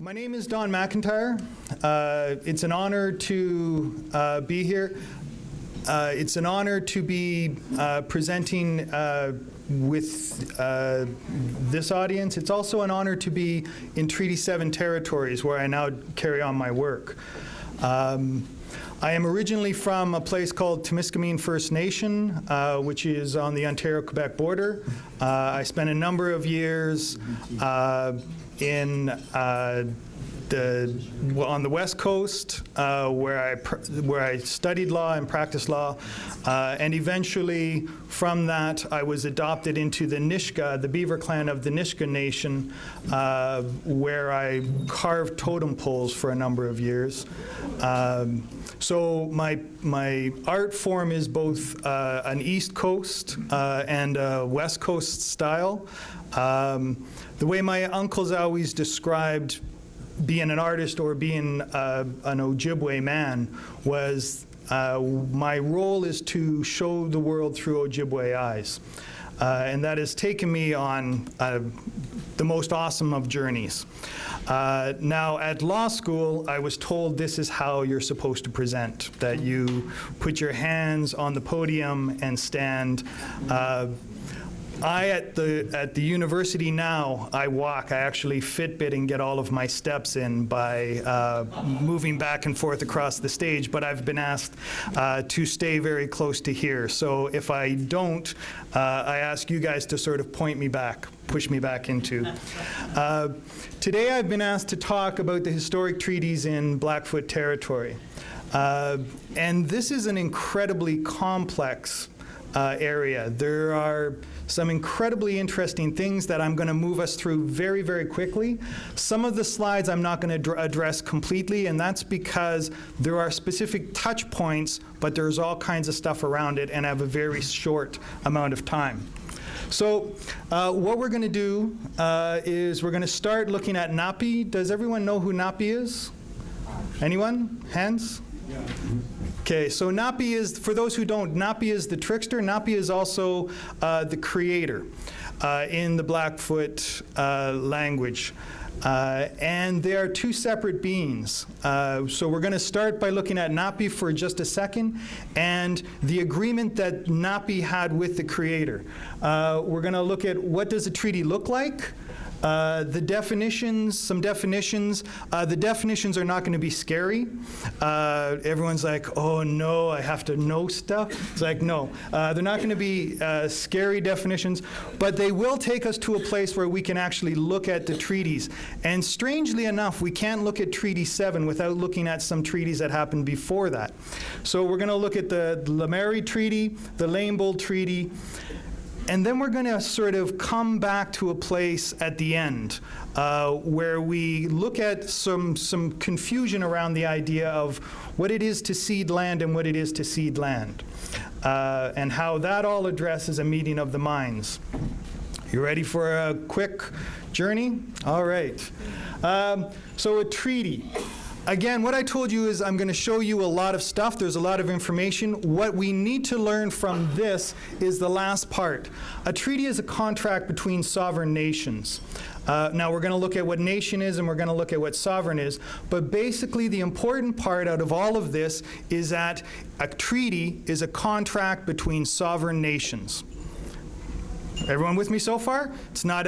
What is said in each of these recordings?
My name is Don McIntyre. It's an honor to be here. It's an honor to be presenting with this audience. It's also an honor to be in Treaty 7 territories, where I now carry on my work. I am originally from a place called Temiskaming First Nation, which is on the Ontario-Quebec border. I spent a number of years on the West Coast, where I studied law and practiced law, and eventually from that I was adopted into the Nisga'a, the Beaver Clan of the Nisga'a Nation, where I carved totem poles for a number of years. So my art form is both an East Coast and a West Coast style. The way my uncles always described being an artist or being an Ojibwe man was my role is to show the world through Ojibwe eyes. And that has taken me on the most awesome of journeys. Now, at law school, I was told this is how you're supposed to present, that you put your hands on the podium and stand. At the university now, I walk. I actually Fitbit and get all of my steps in by moving back and forth across the stage, but I've been asked to stay very close to here. So if I don't, I ask you guys to sort of point me back, push me back into. Today I've been asked to talk about the historic treaties in Blackfoot territory. And this is an incredibly complex area. There are some incredibly interesting things that I'm going to move us through very, very quickly. Some of the slides I'm not going to address completely, and that's because there are specific touch points, but there's all kinds of stuff around it, and I have a very short amount of time. So what we're going to do is we're going to start looking at Napi. Does everyone know who Napi is? Anyone? Hands? Yeah. Okay, so Napi is, for those who don't, Napi is the trickster. Napi is also the creator in the Blackfoot language. And they are two separate beings. So we're going to start by looking at Napi for just a second and the agreement that Napi had with the creator. We're going to look at what does a treaty look like. The definitions, some definitions. The definitions are not going to be scary. Everyone's like, oh no, I have to know stuff. It's like, no, they're not going to be scary definitions, but they will take us to a place where we can actually look at the treaties. And strangely enough, we can't look at Treaty 7 without looking at some treaties that happened before that. So we're going to look at the Lameri Treaty, the Lamebold Treaty, and then we're going to sort of come back to a place at the end where we look at some confusion around the idea of what it is to cede land and what it is to cede land, and how that all addresses a meeting of the minds. You ready for a quick journey? All right. So a treaty. Again, what I told you is I'm going to show you a lot of stuff. There's a lot of information. What we need to learn from this is the last part. A treaty is a contract between sovereign nations. Now, we're going to look at what nation is and we're going to look at what sovereign is. But basically, the important part out of all of this is that a treaty is a contract between sovereign nations. Everyone with me so far? It's not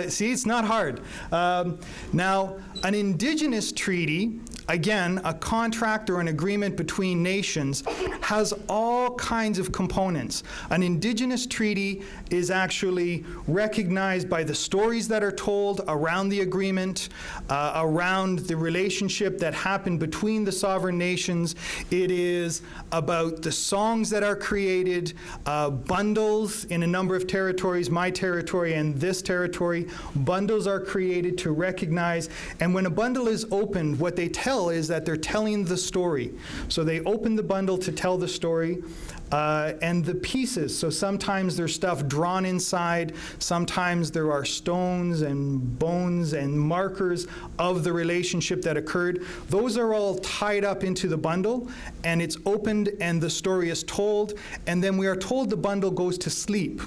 hard. Now, an Indigenous treaty, again, a contract or an agreement between nations, has all kinds of components. An Indigenous treaty is actually recognized by the stories that are told around the agreement, around the relationship that happened between the sovereign nations. It is about the songs that are created, bundles in a number of territories, my territory and this territory. Bundles are created to recognize, and when a bundle is opened, what they tell is that they're telling the story. So they open the bundle to tell the story, and the pieces. So sometimes there's stuff drawn inside, sometimes there are stones and bones and markers of the relationship that occurred. Those are all tied up into the bundle, and it's opened and the story is told, and then we are told the bundle goes to sleep.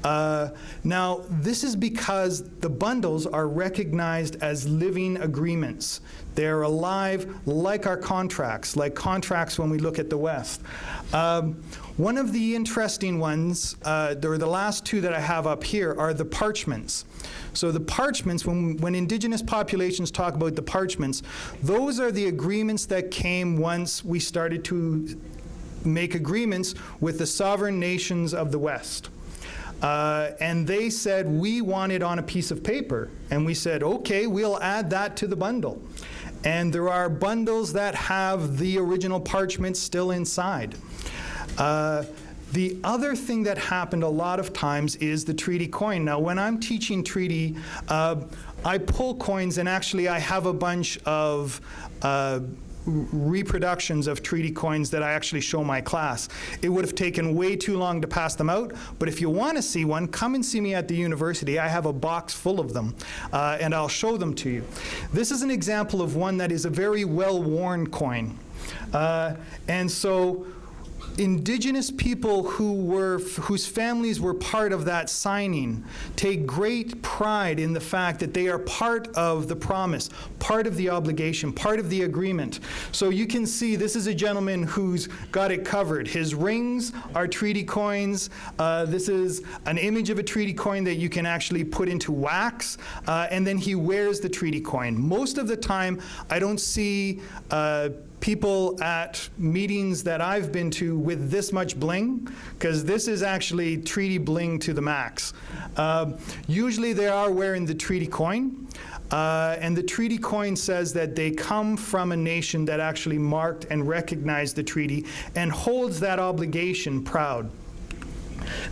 Now, this is because the bundles are recognized as living agreements. They're alive like our contracts, like contracts when we look at the West. One of the interesting ones, or the last two that I have up here, are the parchments. So the parchments, when Indigenous populations talk about the parchments, those are the agreements that came once we started to make agreements with the sovereign nations of the West. And they said, we want it on a piece of paper. And we said, okay, we'll add that to the bundle. And there are bundles that have the original parchments still inside. The other thing that happened a lot of times is the treaty coin. Now, when I'm teaching treaty, I pull coins, and actually I have a bunch of reproductions of treaty coins that I actually show my class. It would have taken way too long to pass them out, but if you want to see one, come and see me at the university. I have a box full of them, and I'll show them to you. This is an example of one that is a very well-worn coin. And so Indigenous people whose families were part of that signing take great pride in the fact that they are part of the promise, part of the obligation, part of the agreement. So you can see this is a gentleman who's got it covered. His rings are treaty coins. This is an image of a treaty coin that you can actually put into wax, and then he wears the treaty coin. Most of the time, I don't see people at meetings that I've been to with this much bling, because this is actually treaty bling to the max. Usually they are wearing the treaty coin, and the treaty coin says that they come from a nation that actually marked and recognized the treaty and holds that obligation proud.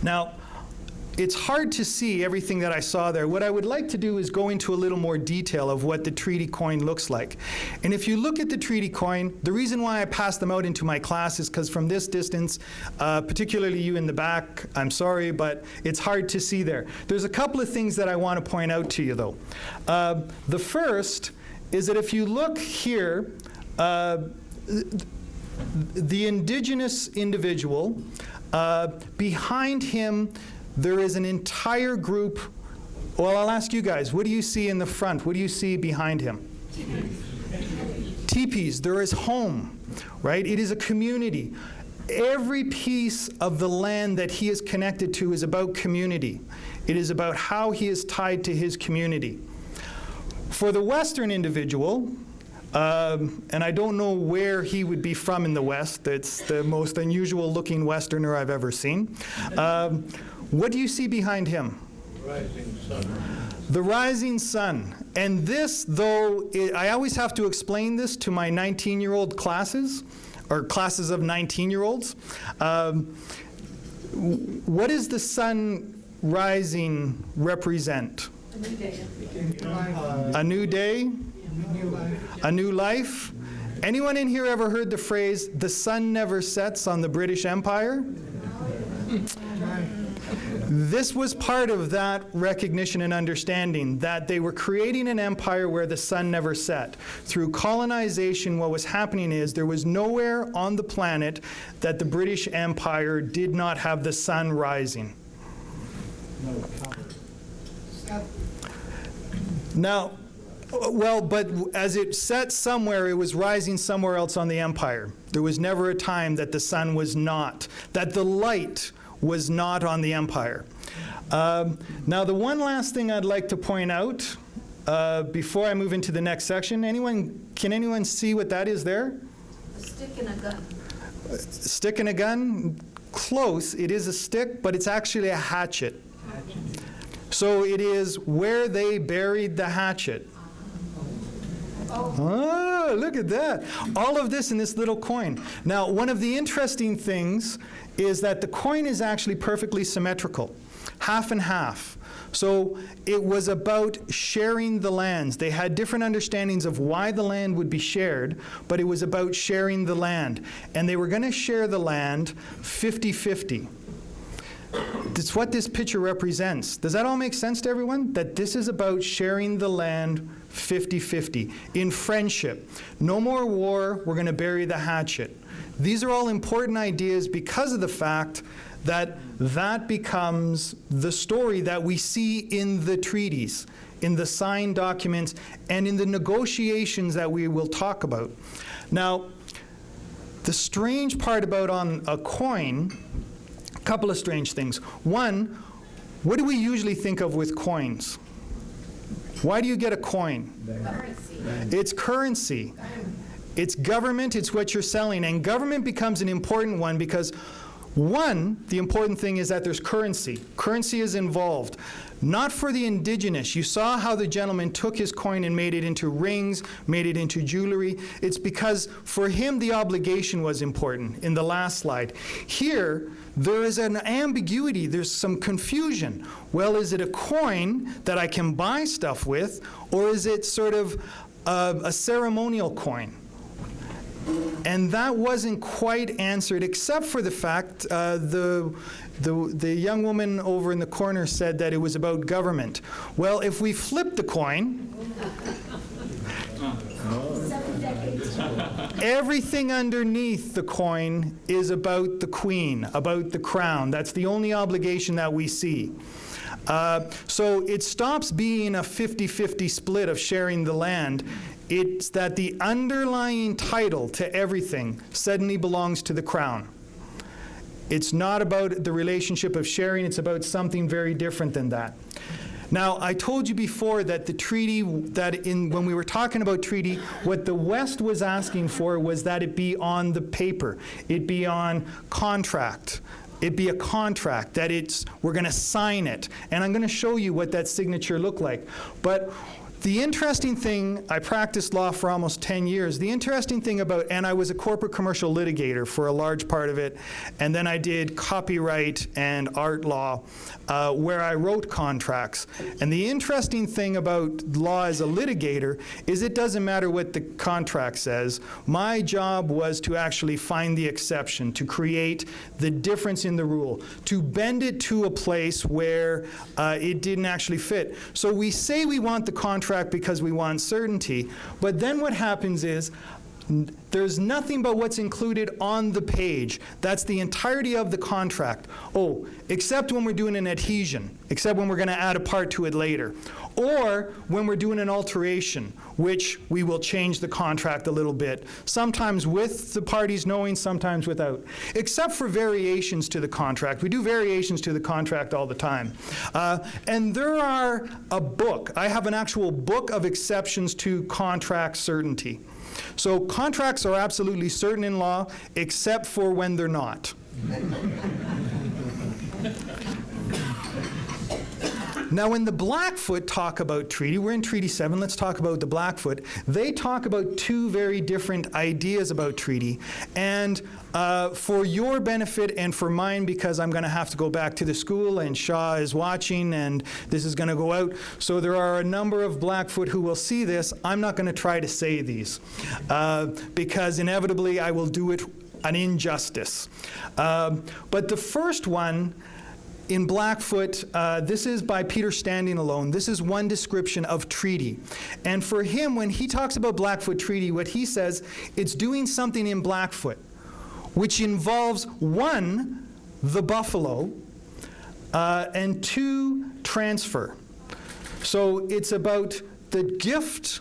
Now, it's hard to see everything that I saw there. What I would like to do is go into a little more detail of what the treaty coin looks like. And if you look at the treaty coin, the reason why I pass them out into my class is because from this distance, particularly you in the back, I'm sorry, but it's hard to see there. There's a couple of things that I want to point out to you, though. The first is that if you look here, the Indigenous individual, behind him, there is an entire group. Well, I'll ask you guys, what do you see in the front? What do you see behind him? Teepees. There is home, right? It is a community. Every piece of the land that he is connected to is about community. It is about how he is tied to his community. For the Western individual, and I don't know where he would be from in the West. It's the most unusual looking Westerner I've ever seen. What do you see behind him? Rising sun. The rising sun. And this, though, I always have to explain this to my 19-year-old classes, or classes of 19-year-olds. What does the sun rising represent? A new day. A new day? A new life? Anyone in here ever heard the phrase, the sun never sets on the British Empire? This was part of that recognition and understanding, that they were creating an empire where the sun never set. Through colonization, what was happening is there was nowhere on the planet that the British Empire did not have the sun rising. Now, well, but as it set somewhere, it was rising somewhere else on the empire. There was never a time that the sun was not, that the light was not on the empire. Now, the one last thing I'd like to point out before I move into the next section, can anyone see what that is there? A stick and a gun. Stick and a gun? Close. It is a stick, but it's actually a hatchet. So it is where they buried the hatchet. Oh, look at that. All of this in this little coin. Now, one of the interesting things is that the coin is actually perfectly symmetrical, half and half. So it was about sharing the lands. They had different understandings of why the land would be shared, but it was about sharing the land. And they were going to share the land 50-50. That's what this picture represents. Does that all make sense to everyone? That this is about sharing the land 50-50 in friendship. No more war, we're going to bury the hatchet. These are all important ideas because of the fact that becomes the story that we see in the treaties, in the signed documents, and in the negotiations that we will talk about. Now, the strange part about on a coin, a couple of strange things. One, what do we usually think of with coins? Why do you get a coin? Currency. It's currency. It's government, it's what you're selling. And government becomes an important one because, one, the important thing is that there's currency. Currency is involved. Not for the Indigenous. You saw how the gentleman took his coin and made it into rings, made it into jewelry. It's because for him the obligation was important in the last slide. Here, there is an ambiguity. There's some confusion. Well, is it a coin that I can buy stuff with, or is it sort of a ceremonial coin? And that wasn't quite answered, except for the fact the young woman over in the corner said that it was about government. Well, if we flip the coin, everything underneath the coin is about the queen, about the crown. That's the only obligation that we see. So it stops being a 50-50 split of sharing the land. It's that the underlying title to everything suddenly belongs to the crown. It's not about the relationship of sharing, it's about something very different than that. Now, I told you before that the treaty, when we were talking about treaty, what the West was asking for was that it be on the paper, it be on contract. It be a contract, that we're going to sign it. And I'm going to show you what that signature looked like. But the interesting thing, I practiced law for almost 10 years. The interesting thing and I was a corporate commercial litigator for a large part of it, and then I did copyright and art law, where I wrote contracts. And the interesting thing about law as a litigator is it doesn't matter what the contract says. My job was to actually find the exception, to create the difference in the rule, to bend it to a place where it didn't actually fit. So we say we want the contract because we want certainty, but then what happens is there's nothing but what's included on the page. That's the entirety of the contract. Oh, except when we're doing an adhesion, except when we're going to add a part to it later, or when we're doing an alteration, which we will change the contract a little bit, sometimes with the parties knowing, sometimes without, except for variations to the contract. We do variations to the contract all the time. And there are I have an actual book of exceptions to contract certainty. So contracts are absolutely certain in law, except for when they're not. Now, when the Blackfoot talk about treaty, we're in Treaty 7, let's talk about the Blackfoot. They talk about two very different ideas about treaty. And for your benefit and for mine, because I'm going to have to go back to the school and Shaw is watching and this is going to go out, so there are a number of Blackfoot who will see this. I'm not going to try to say these because inevitably I will do it an injustice. But the first one, in Blackfoot, this is by Peter Standing Alone. This is one description of treaty. And for him, when he talks about Blackfoot Treaty, what he says, it's doing something in Blackfoot, which involves, one, the buffalo, and two, transfer. So it's about the gift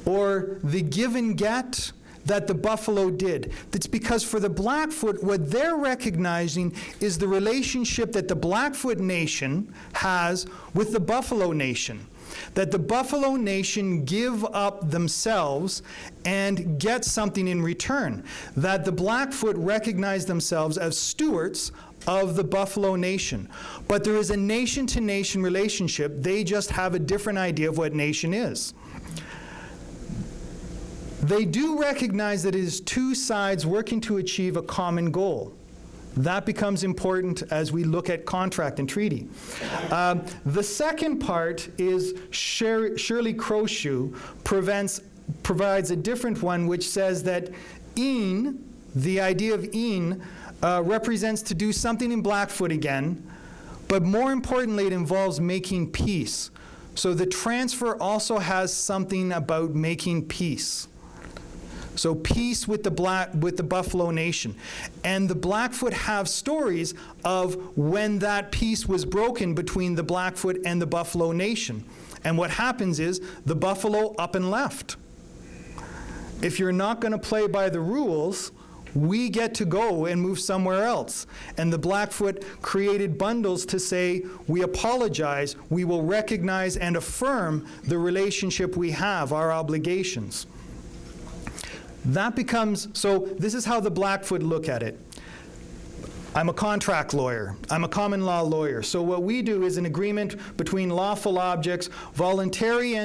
or the give and get that the buffalo did. That's because for the Blackfoot, what they're recognizing is the relationship that the Blackfoot Nation has with the Buffalo Nation. That the Buffalo Nation give up themselves and get something in return. That the Blackfoot recognize themselves as stewards of the Buffalo Nation. But there is a nation-to-nation relationship. They just have a different idea of what nation is. They do recognize that it is two sides working to achieve a common goal. That becomes important as we look at contract and treaty. The second part is Shirley Crowshoe provides a different one, which says that een, the idea of een, represents to do something in Blackfoot again, but more importantly, it involves making peace. So the transfer also has something about making peace. So peace with the Buffalo Nation. And the Blackfoot have stories of when that peace was broken between the Blackfoot and the Buffalo Nation. And what happens is the Buffalo up and left. If you're not going to play by the rules, we get to go and move somewhere else. And the Blackfoot created bundles to say, we apologize, we will recognize and affirm the relationship we have, our obligations. That becomes, so this is how the Blackfoot look at it. I'm a contract lawyer. I'm a common law lawyer. So what we do is an agreement between lawful objects voluntarily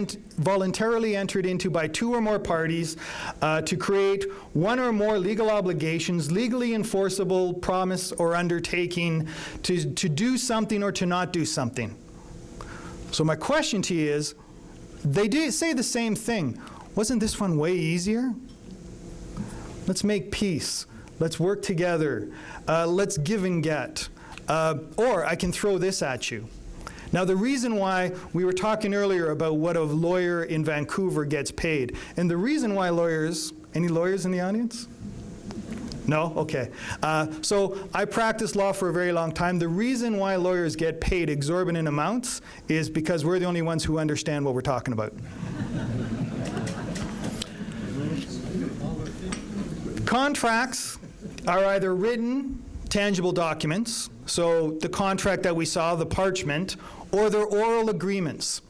entered into by two or more parties to create one or more legal obligations, legally enforceable promise or undertaking to do something or to not do something. So my question to you is, they do say the same thing. Wasn't this one way easier? Let's make peace. Let's work together. Let's give and get. Or I can throw this at you. Now, the reason why we were talking earlier about what a lawyer in Vancouver gets paid, and the reason why lawyers, any lawyers in the audience? No? Okay. So I practiced law for a very long time. The reason why lawyers get paid exorbitant amounts is because we're the only ones who understand what we're talking about. Contracts are either written, tangible documents, so the contract that we saw, the parchment, or they're oral agreements.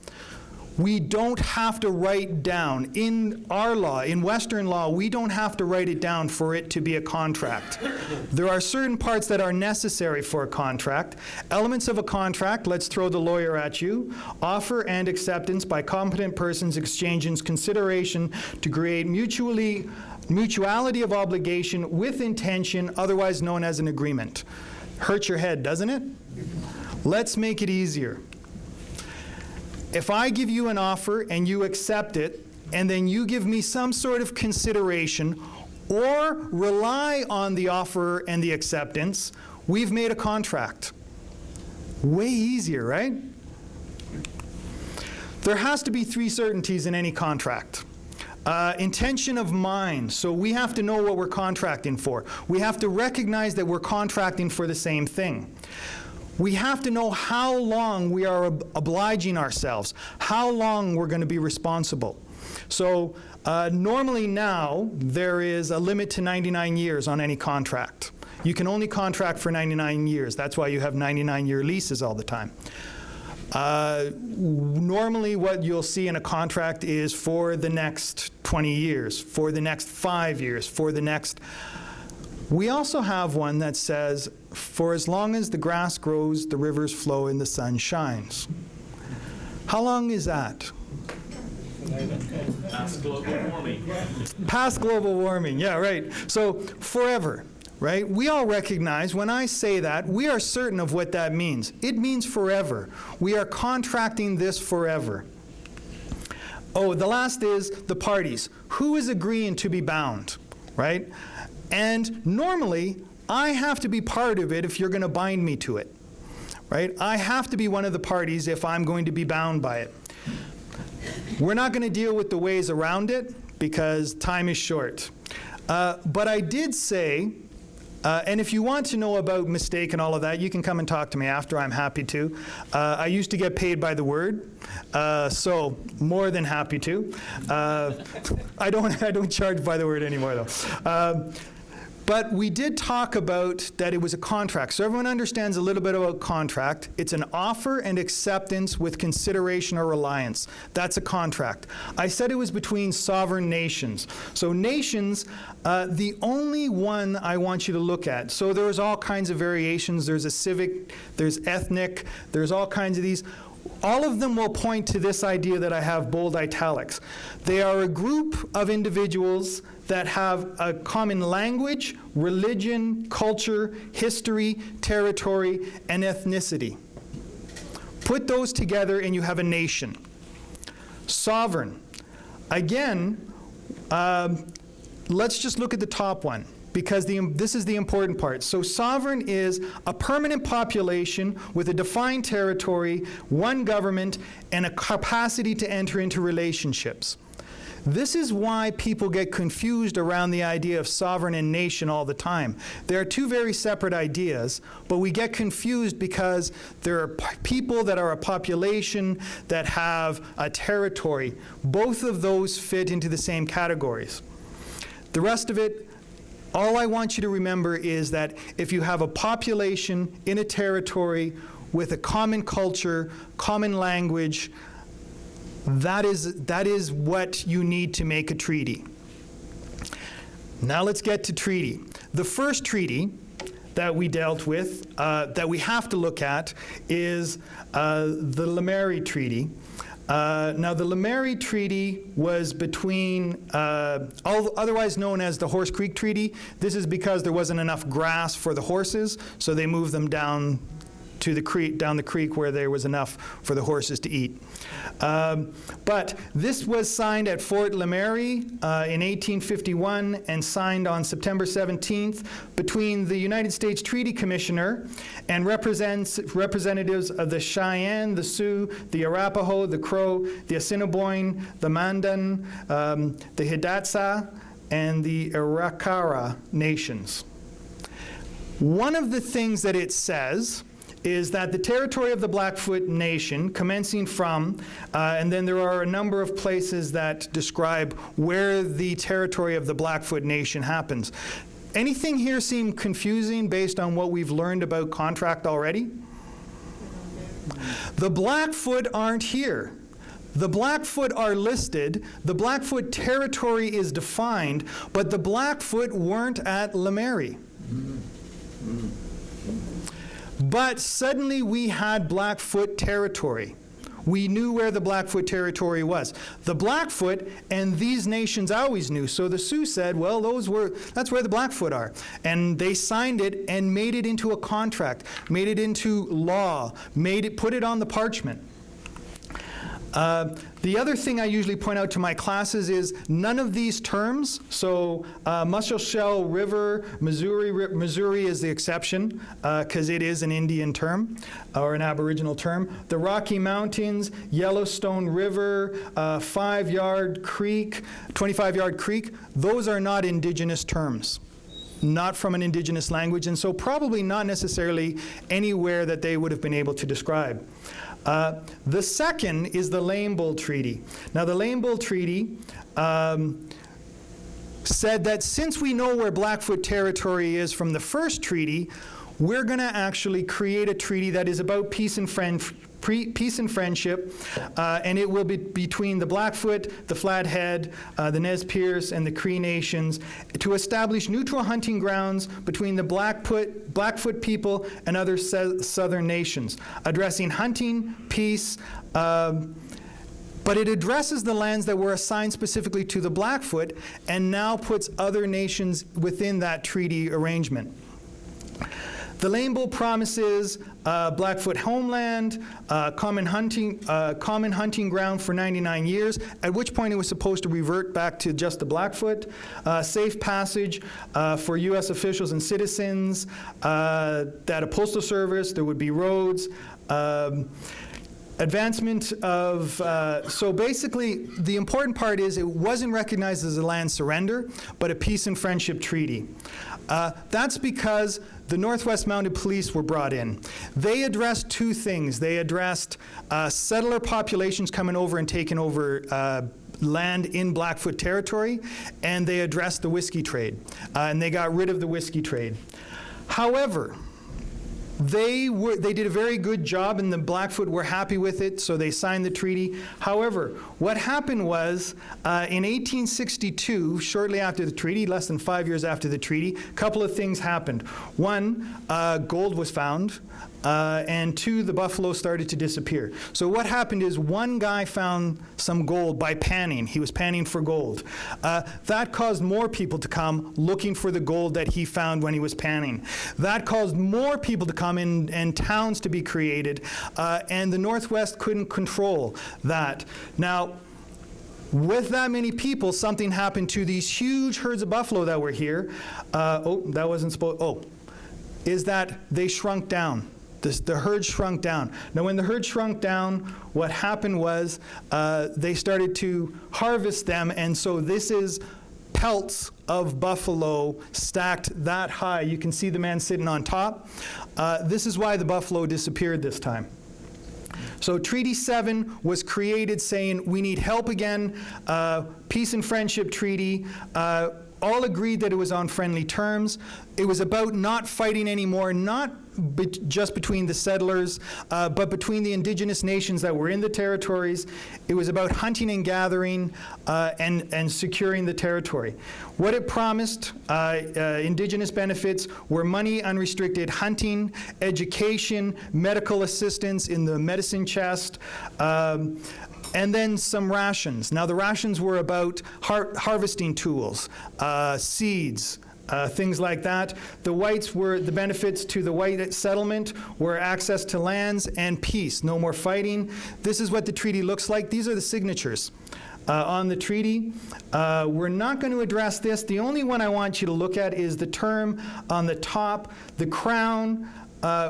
We don't have to write down. In our law, in Western law, we don't have to write it down for it to be a contract. There are certain parts that are necessary for a contract. Elements of a contract, let's throw the lawyer at you. Offer and acceptance by competent persons exchanging consideration to create mutuality of obligation with intention, otherwise known as an agreement. Hurts your head, doesn't it? Let's make it easier. If I give you an offer and you accept it, and then you give me some sort of consideration or rely on the offer and the acceptance, we've made a contract. Way easier, right? There has to be 3 certainties in any contract. Intention of mind, so we have to know what we're contracting for. We have to recognize that we're contracting for the same thing. We have to know how long we are obliging ourselves, how long we're going to be responsible. So normally now, there is a limit to 99 years on any contract. You can only contract for 99 years. That's why you have 99-year leases all the time. Normally what you'll see in a contract is for the next 20 years, for the next 5 years, for the next... We also have one that says, for as long as the grass grows, the rivers flow, and the sun shines. How long is that? Past global warming. Past global warming, yeah, right. So forever, right? We all recognize when I say that, we are certain of what that means. It means forever. We are contracting this forever. Oh, the last is the parties. Who is agreeing to be bound, right? And normally, I have to be part of it if you're going to bind me to it, right? I have to be one of the parties if I'm going to be bound by it. We're not going to deal with the ways around it because time is short. But I did say, and if you want to know about mistake and all of that, you can come and talk to me after. I'm happy to. I used to get paid by the word, so more than happy to. I don't charge by the word anymore, though. But we did talk about that it was a contract. So everyone understands a little bit about contract. It's an offer and acceptance with consideration or reliance. That's a contract. I said it was between sovereign nations. So nations, the only one I want you to look at. So there's all kinds of variations. There's a civic, there's ethnic, there's all kinds of these. All of them will point to this idea that I have bold italics. They are a group of individuals that have a common language, religion, culture, history, territory, and ethnicity. Put those together and you have a nation. Sovereign. Again, let's just look at the top one, because this is the important part. So sovereign is a permanent population with a defined territory, one government, and a capacity to enter into relationships. This is why people get confused around the idea of sovereign and nation all the time. They are two very separate ideas, but we get confused because there are people that are a population that have a territory. Both of those fit into the same categories. The rest of it, all I want you to remember is that if you have a population in a territory with a common culture, common language, that is what you need to make a treaty. Now let's get to treaty. The first treaty that we dealt with, that we have to look at, is the Lemeri Treaty. Now, the Lemeri Treaty was between, otherwise known as the Horse Creek Treaty. This is because there wasn't enough grass for the horses, so they moved them down to the creek, down the creek where there was enough for the horses to eat. But this was signed at Fort Lemeri in 1851 and signed on September 17th between the United States Treaty Commissioner and representatives of the Cheyenne, the Sioux, the Arapaho, the Crow, the Assiniboine, the Mandan, the Hidatsa, and the Arikara nations. One of the things that it says is that the territory of the Blackfoot Nation, commencing from, and then there are a number of places that describe where the territory of the Blackfoot Nation happens. Anything here seem confusing based on what we've learned about contract already? The Blackfoot aren't here. The Blackfoot are listed, the Blackfoot territory is defined, but the Blackfoot weren't at Lemeri. But suddenly we had Blackfoot territory. We knew where the Blackfoot territory was. The Blackfoot and these nations always knew. So the Sioux said, well, that's where the Blackfoot are. And they signed it and made it into a contract, made it into law, put it on the parchment. The other thing I usually point out to my classes is none of these terms, so Musselshell River, Missouri is the exception because it is an Indian term or an Aboriginal term. The Rocky Mountains, Yellowstone River, 5-Yard Creek, 25-Yard Creek, those are not Indigenous terms. Not from an Indigenous language, and so probably not necessarily anywhere that they would have been able to describe. The second is the Lame Bull Treaty. Now, the Lame Bull Treaty said that since we know where Blackfoot territory is from the first treaty, we're going to actually create a treaty that is about peace and friendship, and it will be between the Blackfoot, the Flathead, the Nez Perce, and the Cree nations to establish neutral hunting grounds between the Blackfoot people and other southern nations, addressing hunting, peace, but it addresses the lands that were assigned specifically to the Blackfoot and now puts other nations within that treaty arrangement. The Lame Bull promises Blackfoot homeland, common hunting ground for 99 years, at which point it was supposed to revert back to just the Blackfoot, safe passage for U.S. officials and citizens, that a postal service, there would be roads, advancement of, so basically the important part is it wasn't recognized as a land surrender, but a peace and friendship treaty. That's because the Northwest Mounted Police were brought in. They addressed two things. They addressed settler populations coming over and taking over land in Blackfoot territory, and they addressed the whiskey trade, and they got rid of the whiskey trade. However, they did a very good job, and the Blackfoot were happy with it, so they signed the treaty. However, what happened was, in 1862, shortly after the treaty, less than 5 years after the treaty, a couple of things happened. One, gold was found, and two, the buffalo started to disappear. So what happened is one guy found some gold by panning. He was panning for gold. That caused more people to come looking for the gold that he found when he was panning. That caused more people to come in and towns to be created, and the Northwest couldn't control that. Now, with that many people, something happened to these huge herds of buffalo that were here. Is that they shrunk down. The herd shrunk down. Now, when the herd shrunk down, what happened was they started to harvest them, and so this is pelts of buffalo stacked that high. You can see the man sitting on top. This is why the buffalo disappeared this time. So Treaty 7 was created saying we need help again, peace and friendship treaty. All agreed that it was on friendly terms. It was about not fighting anymore, not just between the settlers, but between the indigenous nations that were in the territories. It was about hunting and gathering and securing the territory. What it promised, indigenous benefits, were money, unrestricted hunting, education, medical assistance in the medicine chest, and then some rations. Now, the rations were about harvesting tools, seeds, things like that. The whites were, the benefits to the white settlement were access to lands and peace, no more fighting. This is what the treaty looks like. These are the signatures on the treaty. We're not going to address this. The only one I want you to look at is the term on the top, the Crown.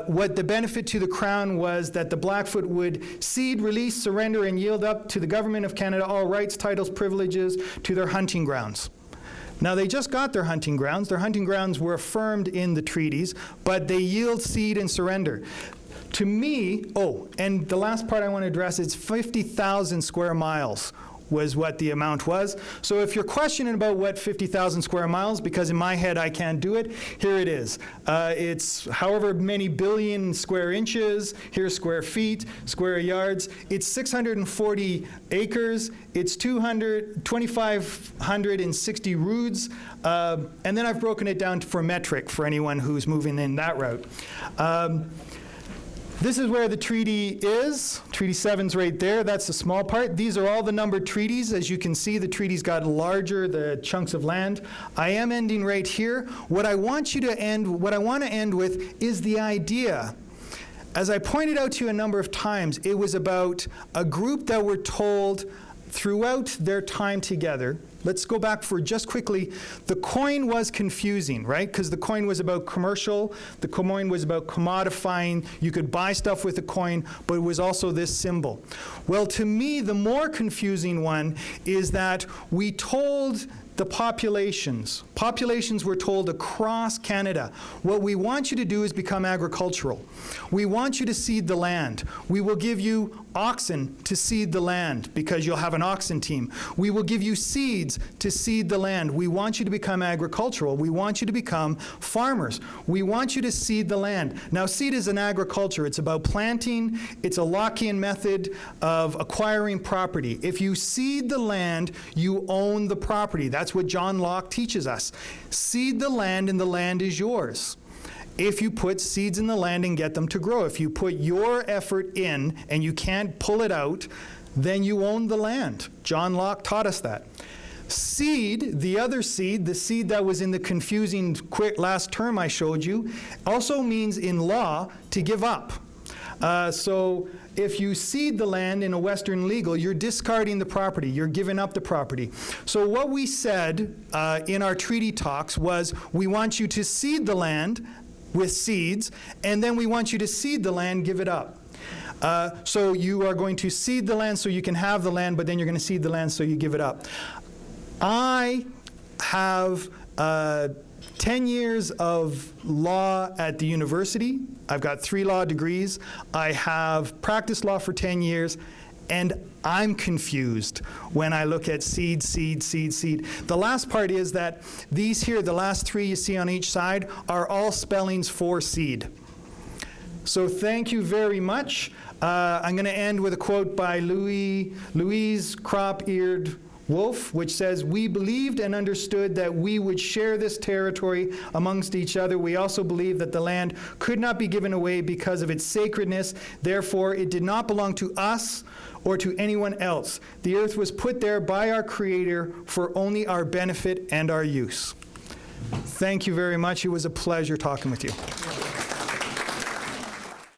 What the benefit to the Crown was that the Blackfoot would cede, release, surrender, and yield up to the Government of Canada all rights, titles, privileges to their hunting grounds. Now, they just got their hunting grounds. Their hunting grounds were affirmed in the treaties, but they yield, cede, and surrender. To me, and the last part I want to address is 50,000 square miles was what the amount was. So if you're questioning about what 50,000 square miles, because in my head I can't do it, here it is. It's however many billion square inches, here's square feet, square yards. It's 640 acres. It's 2,560 roods. And then I've broken it down for metric for anyone who's moving in that route. This is where the treaty is. Treaty 7's right there. That's the small part. These are all the numbered treaties. As you can see, the treaties got larger, the chunks of land. I am ending right here. What I want to end with is the idea. As I pointed out to you a number of times, it was about a group that were told throughout their time together. Let's go back for just quickly. The coin was confusing, right? Because the coin was about commercial. The coin was about commodifying. You could buy stuff with the coin, but it was also this symbol. Well, to me, the more confusing one is that we told the populations were told across Canada, what we want you to do is become agricultural. We want you to seed the land. We will give you oxen to seed the land because you'll have an oxen team. We will give you seeds to seed the land. We want you to become agricultural. We want you to become farmers. We want you to seed the land. Now, seed is an agriculture. It's about planting. It's a Lockean method of acquiring property. If you seed the land, you own the property. That's what John Locke teaches us. Seed the land and the land is yours. If you put seeds in the land and get them to grow, if you put your effort in and you can't pull it out, then you own the land. John Locke taught us that. Seed, the other seed, the seed that was in the confusing quick last term I showed you, also means in law to give up. So if you cede the land in a Western legal, you're discarding the property. You're giving up the property. So what we said in our treaty talks was we want you to cede the land with seeds, and then we want you to cede the land, give it up. So you are going to cede the land so you can have the land, but then you're going to cede the land so you give it up. I have 10 years of law at the university. I've got 3 law degrees. I have practiced law for 10 years, and I'm confused when I look at seed, seed, seed, seed. The last part is that these here, the last 3 you see on each side, are all spellings for seed. So thank you very much. I'm going to end with a quote by Louise Crop-Eared Wolf, which says, "We believed and understood that we would share this territory amongst each other. We also believed that the land could not be given away because of its sacredness. Therefore, it did not belong to us or to anyone else. The earth was put there by our Creator for only our benefit and our use." Thank you very much. It was a pleasure talking with you.